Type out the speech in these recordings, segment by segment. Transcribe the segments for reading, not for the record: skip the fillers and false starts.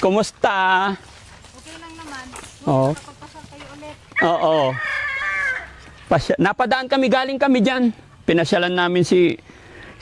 Kumusta? Okay lang naman. Oo. Nakapagpasal kayo ulit. Oo. Napadaan kami, galing kami dyan. Pinasyalan namin si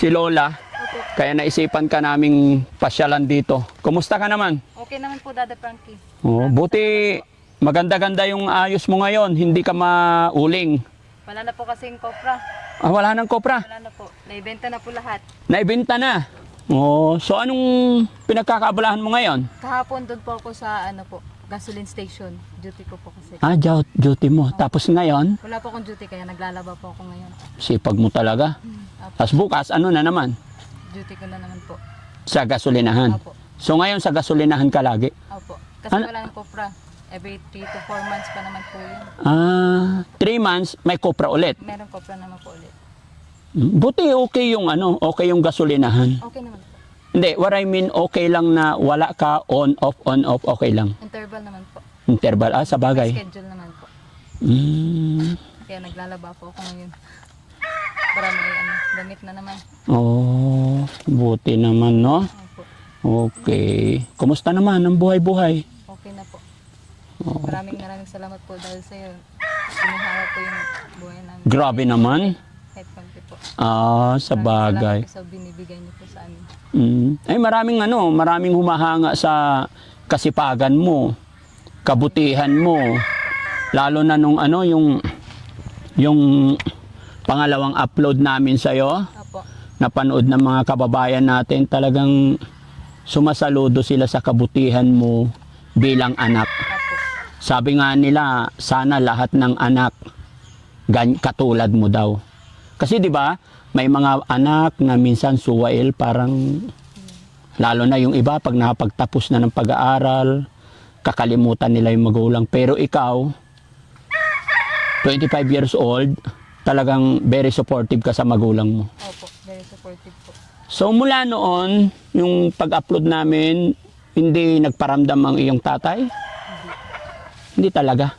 Lola. Opo. Kaya naisipan ka naming pasyalan dito. Kumusta ka naman? Okay naman po, Dada Frankie. Oh, buti maganda-ganda yung ayos mo ngayon. Hindi ka mauling. Wala na po kasing kopra. Ah, wala nang kopra. Wala na po. Naibenta na po lahat. Naibenta na. Oh, so anong pinagkakaabalahan mo ngayon? Kahapon doon po ako sa gasoline station. Duty ko po kasi. Ah, duty mo. Tapos ngayon, Wala po akong duty kaya naglalaba po ako ngayon. sipag mo talaga. Opo. Tapos bukas, ano na naman? Duty ko na naman po. Sa gasolinahan. Opo. So ngayon sa gasolinahan ka lagi. Opo. Kasi Ano? wala nang kopra. Every 3 to 4 months pa naman po yun. Ah, 3 months, may kopra ulit. Meron kopra naman po ulit. Buti okay yung okay yung gasolinahan. Okay naman po. Hindi, what I mean, okay lang na wala ka on, off, okay lang. Interval naman po. Interval, sa May bagay. schedule naman po. Kaya naglalaba po ako ngayon. Para may damit na naman. Oh, buti naman, no? Opo. Okay. Kumusta naman ang buhay-buhay? Okay na po. Maraming salamat po dahil sa iyo. Sinihawa po yung buhay namin. Grabe naman. Kahit konti po. Sa bagay. Salamat po sa binibigay niyo po sa amin. Ay maraming humahanga sa kasipagan mo, kabutihan mo. Lalo na nung yung pangalawang upload namin sa iyo, Opo. napanood ng mga kababayan natin, talagang sumasaludo sila sa kabutihan mo bilang anak. Opo. Sabi nga nila, sana lahat ng anak katulad mo daw. Kasi 'di ba, may mga anak na minsan suwail, parang lalo na yung iba pag nakapagtapos na ng pag-aaral, kakalimutan nila yung magulang. Pero ikaw, 25 years old, talagang very supportive ka sa magulang mo. Opo. Very supportive po. So mula noon, yung pag-upload namin, hindi nagparamdam ang iyong tatay? Hindi talaga.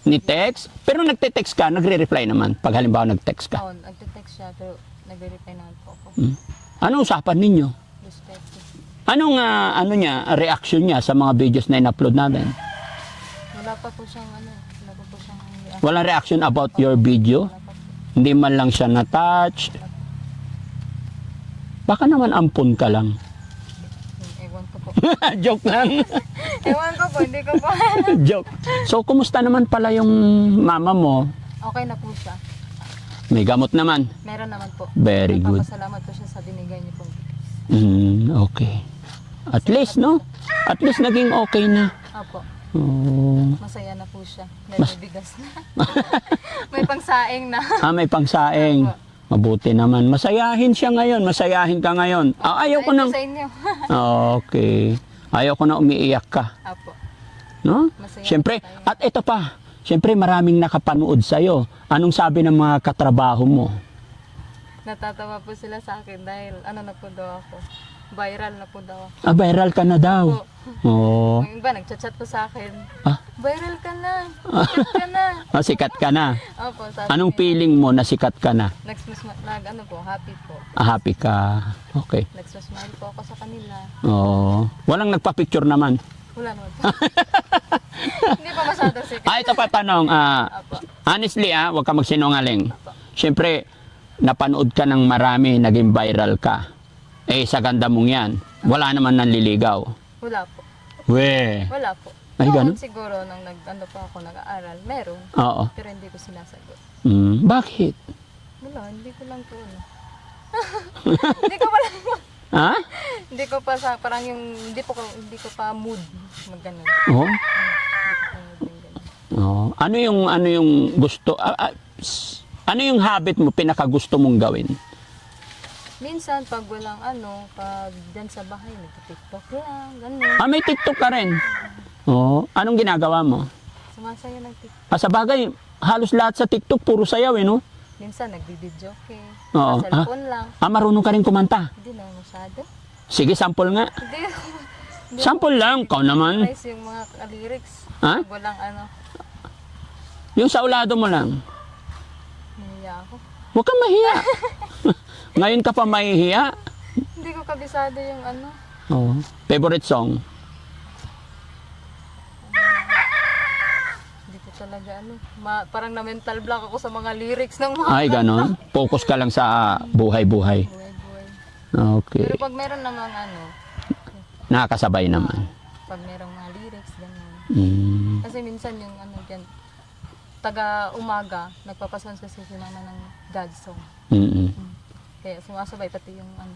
Ni text? Pero nagte-text ka, nagre-reply naman pag halimbawa nag-text ka. Oo, nagte-text siya pero nagre-reply naman po ako. Ano usapan ninyo? Respect. Anong reaction niya sa mga videos na in-upload natin? Wala pa po siyang wala pa po siyang Walang reaction about your video? Wala pa po. Hindi man lang siya na-touch? Baka naman ampun ka lang. Ewan ko po. Joke lang. Ewan ko po, hindi ko po. Joke. So, kumusta naman pala yung mama mo? Okay na po siya. May gamot naman. Meron naman po. Very good. Nagpapasalamat po siya sa binigay niyo po. Okay. At least, no? At least naging okay na. Opo. Oh. Masaya na po siya. May bigas na. May pangsaing na. May pangsaing. Mabuti naman. Masayahin siya ngayon. Masayahin ka ngayon. Ayaw ko Ayun nang... po sa inyo. Okay. Ayaw ko na umiiyak ka. Opo. No? Masaya Siyempre, tayo. at ito pa. Siyempre, maraming nakapanood sa'yo. Anong sabi ng mga katrabaho mo? Natatawa po sila sa akin dahil na po daw ako. Viral na po daw ako. Viral ka na daw. Oo. Yung iba nagchat-chat po sa akin. Viral ka na. Sikat ka na. Sikat ka na. Opo, sabi Anong nila. feeling mo na sikat ka na? Happy po. Happy ka. Okay. Nagsasmile po ako sa kanila. Oo. Walang nagpa-picture naman. Wala naman po. Hindi pa masyadong sikat. Ito pa tanong. Opo. Honestly, huwag ka magsinungaling. Siyempre, napanood ka ng marami, naging viral ka. Sa ganda mong yan, wala naman nanliligaw. Wala po. Wala po. Ay, ganun? Siguro nung pa ako nag-aaral, meron. Oo. Pero hindi ko sinasagot. Bakit? Wala, hindi ko lang po hindi ko pa lang Ha? hindi ko pa parang yung hindi ko pa mood magganun. Oo. Hindi ko pa mood yung ganun. Oo. Ano yung gusto, ano yung habit mo pinakagusto mong gawin? Minsan pag walang pag dyan sa bahay, nag-TikTok lang, ganun. May TikTok ka rin? Oo. Anong ginagawa mo? Sumasaya ng TikTok. Sa bagay, halos lahat sa TikTok puro sayaw, no? Minsan nagbi-video okay. Oo. Sa cellphone lang. Marunong ka rin kumanta? Hindi na masyado. Sige, sample nga. Hindi. Sample lang, ikaw naman. Nice yung mga lyrics. Ha? Walang Yung sa ulado mo lang. nahiya ako. Huwag kang mahiya. Ngayon ka pa mahihiya. Hindi ko kabisado yung Oh. Favorite song? Hindi ko talaga ano. Parang na mental block ako sa mga lyrics ng mga Ay, ganon. Focus ka lang sa buhay-buhay. buhay-buhay. Okay. Pero pag meron namang ano, Nakakasabay naman. pag merong mga lyrics, ganun. Mm. Kasi minsan yung ano dyan, taga umaga, nagpapason kasi si mama ng God song. Mm-mm. Kaya sumasabay pati yung ano,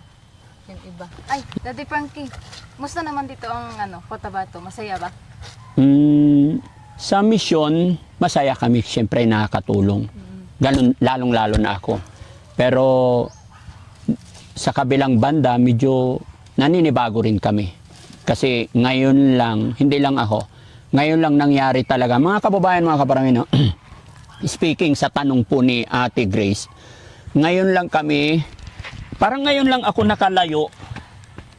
yung iba. Ay, Daddy Frankie, musta naman dito ang ano, Cotabato? Masaya ba? Sa misyon, masaya kami. Siyempre, nakakatulong. Ganun, lalong-lalo na ako. Pero, sa kabilang banda, medyo naninibago rin kami. Kasi ngayon lang, hindi lang ako, ngayon lang nangyari talaga. Mga kababayan, mga kaparamino, speaking sa tanong po ni Ate Grace, ngayon lang kami, parang ngayon lang ako nakalayo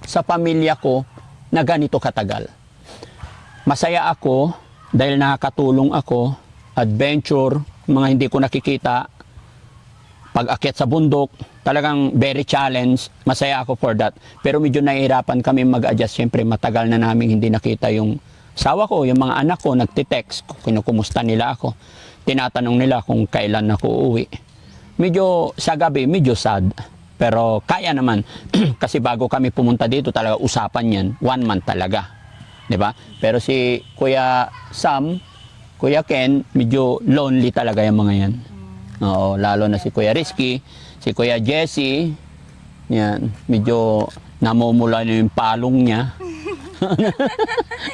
sa pamilya ko na ganito katagal. Masaya ako dahil nakakatulong ako, adventure, mga hindi ko nakikita, pag-akyat sa bundok, talagang very challenge. Masaya ako for that. Pero medyo nahihirapan kami mag-adjust. Siyempre, matagal na namin hindi nakita yung sawa ko, yung mga anak ko, nagtitext, kinukumusta nila ako. Tinatanong nila kung kailan ako uuwi. Medyo sa gabi, medyo sad. Pero kaya naman. Kasi bago kami pumunta dito, talaga usapan yan. 1 month talaga. 'Di ba? Pero si Kuya Sam, Kuya Ken, medyo lonely talaga yung mga yan. Oo, lalo na si Kuya Rizky, si Kuya Jesse, yan, medyo namumula na yung palong niya.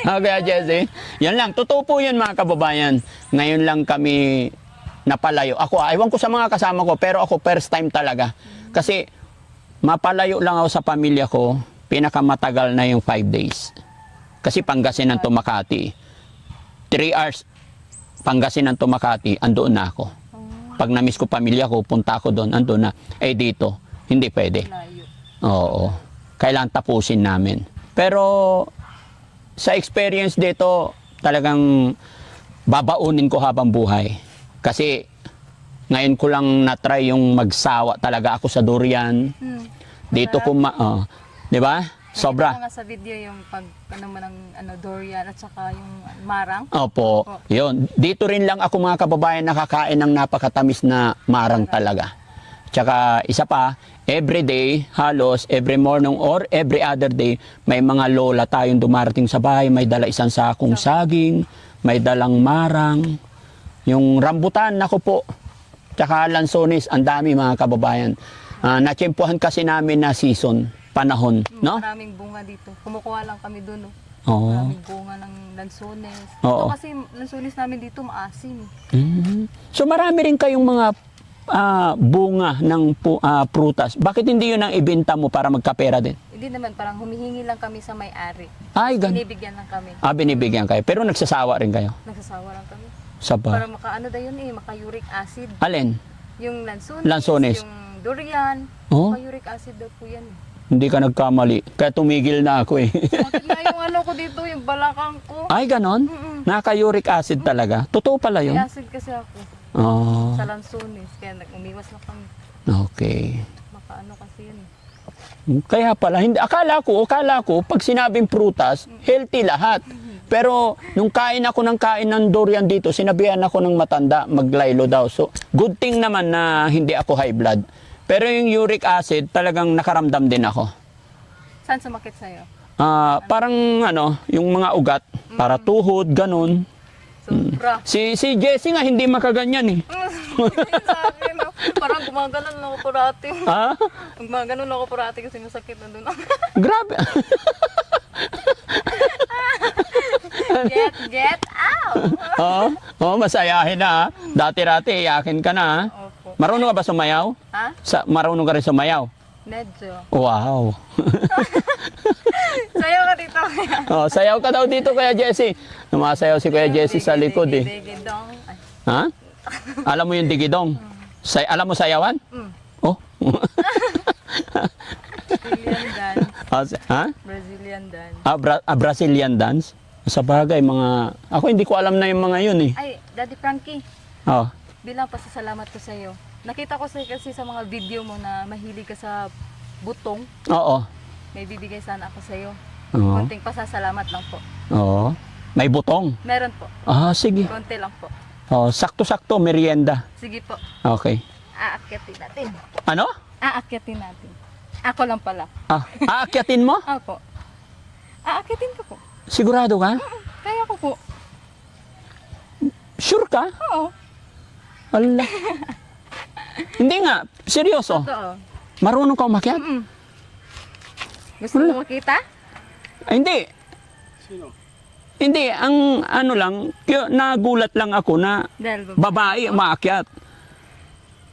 Kuya Jesse, yan lang, totoo po yan mga kababayan. Ngayon lang kami napalayo. Ako, aywan ko sa mga kasama ko, pero ako first time talaga. Kasi mapalayo lang ako sa pamilya ko, pinakamatagal na yung 5 days. Kasi Pangasinan to Makati. 3 hours, Pangasinan to Makati, andoon na ako. Pag na-miss ko pamilya ko, punta ako doon, ando na. Eh dito, hindi pwede. Layo. Oo. Kailangan tapusin namin. Pero sa experience dito, talagang babaunin ko habang buhay. Kasi ngayon ko lang na-try yung magsawa talaga ako sa durian. Dito ko di ba? Sobra. Nakita ko nga sa video yung pag ano mo ng ano, durian at saka yung marang. Opo, yun. Dito rin lang ako mga kababayan nakakain ng napakatamis na marang talaga. Tsaka isa pa, every day, halos every morning or every other day, may mga lola tayong dumarating sa bahay, may dala isang sakong saging, may dalang marang, yung rambutan, nako po. Tsaka lansones, ang dami mga kababayan. Natsyempohan kasi namin na season, panahon, no? Maraming bunga dito. Kumukuha lang kami doon. Oo. Maraming bunga ng lansones. Oo. Ito kasi lansones namin dito maasim. So marami rin kayong mga bunga ng prutas. Bakit hindi yun ang ibenta mo para magkapera din? Hindi naman, parang humihingi lang kami sa may-ari. Ay, Binibigyan lang kami. binibigyan kayo. Pero nagsasawa rin kayo. Nagsasawa lang kami. Saba. Para makaano daw yun maka-uric acid. Alin? Yung lansones, Lansones. yung durian, Oh? maka-uric acid daw po yan. Hindi ka nagkamali. Kaya tumigil na ako eh. Bakit na yung ano ko dito, yung balakang ko. Ay, ganon? Naka-uric acid talaga. Totoo pala May yun? acid kasi ako Oh, sa lansones. Kaya umiwas na kami. okay. Makaano kasi yun. Kaya pala, hindi, akala ko, pag sinabing prutas, healthy lahat. Pero, nung kain ako ng durian dito, sinabihan ako ng matanda, maglaylo daw. So, good thing naman na hindi ako high blood. Pero yung uric acid, talagang nakaramdam din ako. Saan sumakit sa'yo? Parang yung mga ugat, para tuhod, ganun. Sobra. Si Jessie nga, hindi makaganyan eh. Sa akin, no? Parang gumaganon ako parati. Ha? Gumaganon ako parati kasi masakit na doon. Grabe. Get out! Masayahin na ha. Dati-rati, iyakin ka na ha. Opo. Marunong ka ba sumayaw? Ha? Marunong ka rin sumayaw? Medyo. Wow. Sayaw ka dito. Sayaw ka daw dito kaya Jessie. Sumasayaw si Kuya Jessie sa likod eh. Digidong. Ay. Ha? Alam mo yung digidong? Alam mo sayawan? Oh. Brazilian dance. Ha? Brazilian dance. Brazilian dance? Sa bagay, ako hindi ko alam na yung mga yun eh. Ay, Daddy Frankie, Oh. bilang pasasalamat ko sa iyo. Nakita ko kasi sa mga video mo na mahilig ka sa butong. Oo. may bibigay sana ako sa'yo. Oo. Konting pasasalamat lang po. Oo. May butong. Meron po. Ah, sige. Konti lang po. Oh, sakto-sakto, merienda. Sige po. Okay. Aakyatin natin. Ano? Aakyatin natin. Ako lang pala. Ah, aakyatin mo? Opo. Aakyatin ko po. Sigurado ka? Kaya ko po. Sure ka? Oo. Allah. Hindi nga, seryoso. Totoo. Marunong ka umakyat? Gusto mo makita? Ay, hindi. Hindi, ang ano lang, nagulat lang ako na Dahil babae umaakyat.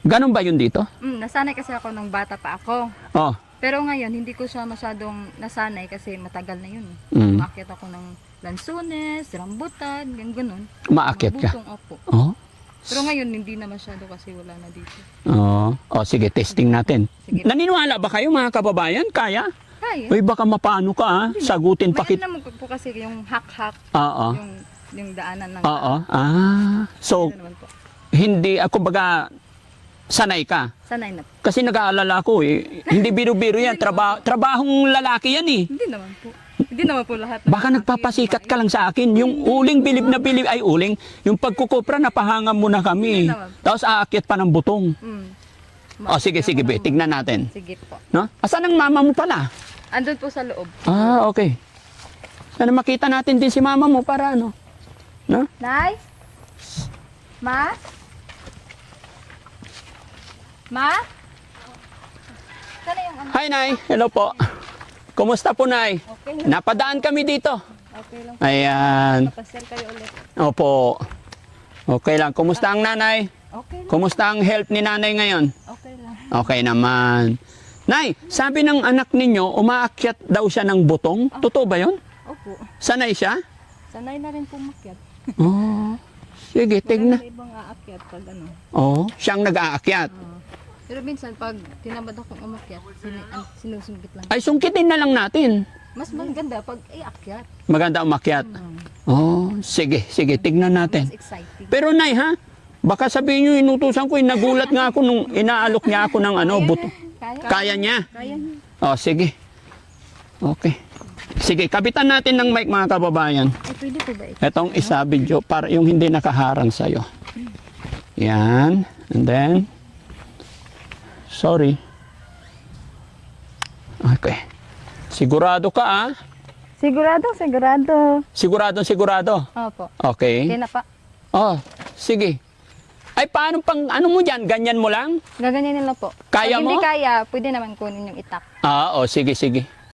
Ganun ba yun dito? nasanay kasi ako nung bata pa ako. Oh. Pero ngayon, hindi ko siya masyadong nasanay kasi matagal na yun. Mm. Umakyat ako ng lansunes, rambutan, ganun. Maakyat ka? Butong, opo. Oh. Pero ngayon, hindi na masyado kasi wala na dito. Oh. Oh, sige, testing natin. Sige. Naniniwala ba kayo mga kababayan? Kaya? Kaya. Uy, baka mapano ka ha? Sagutin pa Mayroon kita. naman po kasi yung hak-hak, Oo. yung daanan ng... Oo. Ah. So, Mayroon naman po. hindi, ako baga, sanay ka. Sanay na po. Kasi nag-aalala ko eh. Hindi biro-biro yan. Trabahong lalaki yan eh. Hindi naman po. Hindi naman po lahat. Baka nagpapasikat ka lang sa akin. Yung uling bilib na bilib, ay uling, yung pagkukupra, napahangam mo na kami. Hindi naman. Tapos aakyat pa ng butong. Mm. O sige, sige, be, tignan natin. Sige po. No? Asan ang mama mo pala? Andun po sa loob. Ah, okay. Sana makita natin din si mama mo para ano. No? Nay? Ma? Ma? Sana yung ano? Hi, Nay. Hello po. Kumusta po, Nay? Okay lang. Napadaan kami dito. Okay lang. Ayan. Kapasel kayo ulit. Opo. Okay lang. Kumusta ang nanay? Okay lang. Kumusta ang health ni nanay ngayon? Okay lang. Okay naman. Nay, sabi ng anak ninyo, umaakyat daw siya ng butong. Totoo ba yun? Opo. Sanay siya? Sanay na rin pumakyat. Oh. Sige, tignan. May ibang aakyat pag ano. Oh, siyang nag-aakyat. Pero minsan pag tinamad akong umakyat, sinusunggit lang. Ay, sungkitin na lang natin. Mas maganda pag iakyat. Maganda umakyat. Oh, sige, sige, tignan natin. Mas exciting. Pero Nay, ha? Baka sabihin nyo, inutusan ko, nagulat nga ako nung inaalok niya ako ng ano, buto. Kaya? Kaya niya? Kaya niya. Oh, sige. Okay. Sige, kapitan natin ng mic mga kababayan. Ay, pwede po ba ito? Etong isa video para yung hindi nakaharang sa'yo. Yan. And then, sorry. Okay. Sigurado ka ah. Sigurado, sigurado. Sigurado. Opo. Okay. Kaya na pa. Oh, sige. Ay, paano pang, ano mo dyan? Ganyan mo lang? Gaganyan nila po. Kaya Pag mo? hindi kaya, pwede naman kunin yung itak. Ah, oh, sige, sige.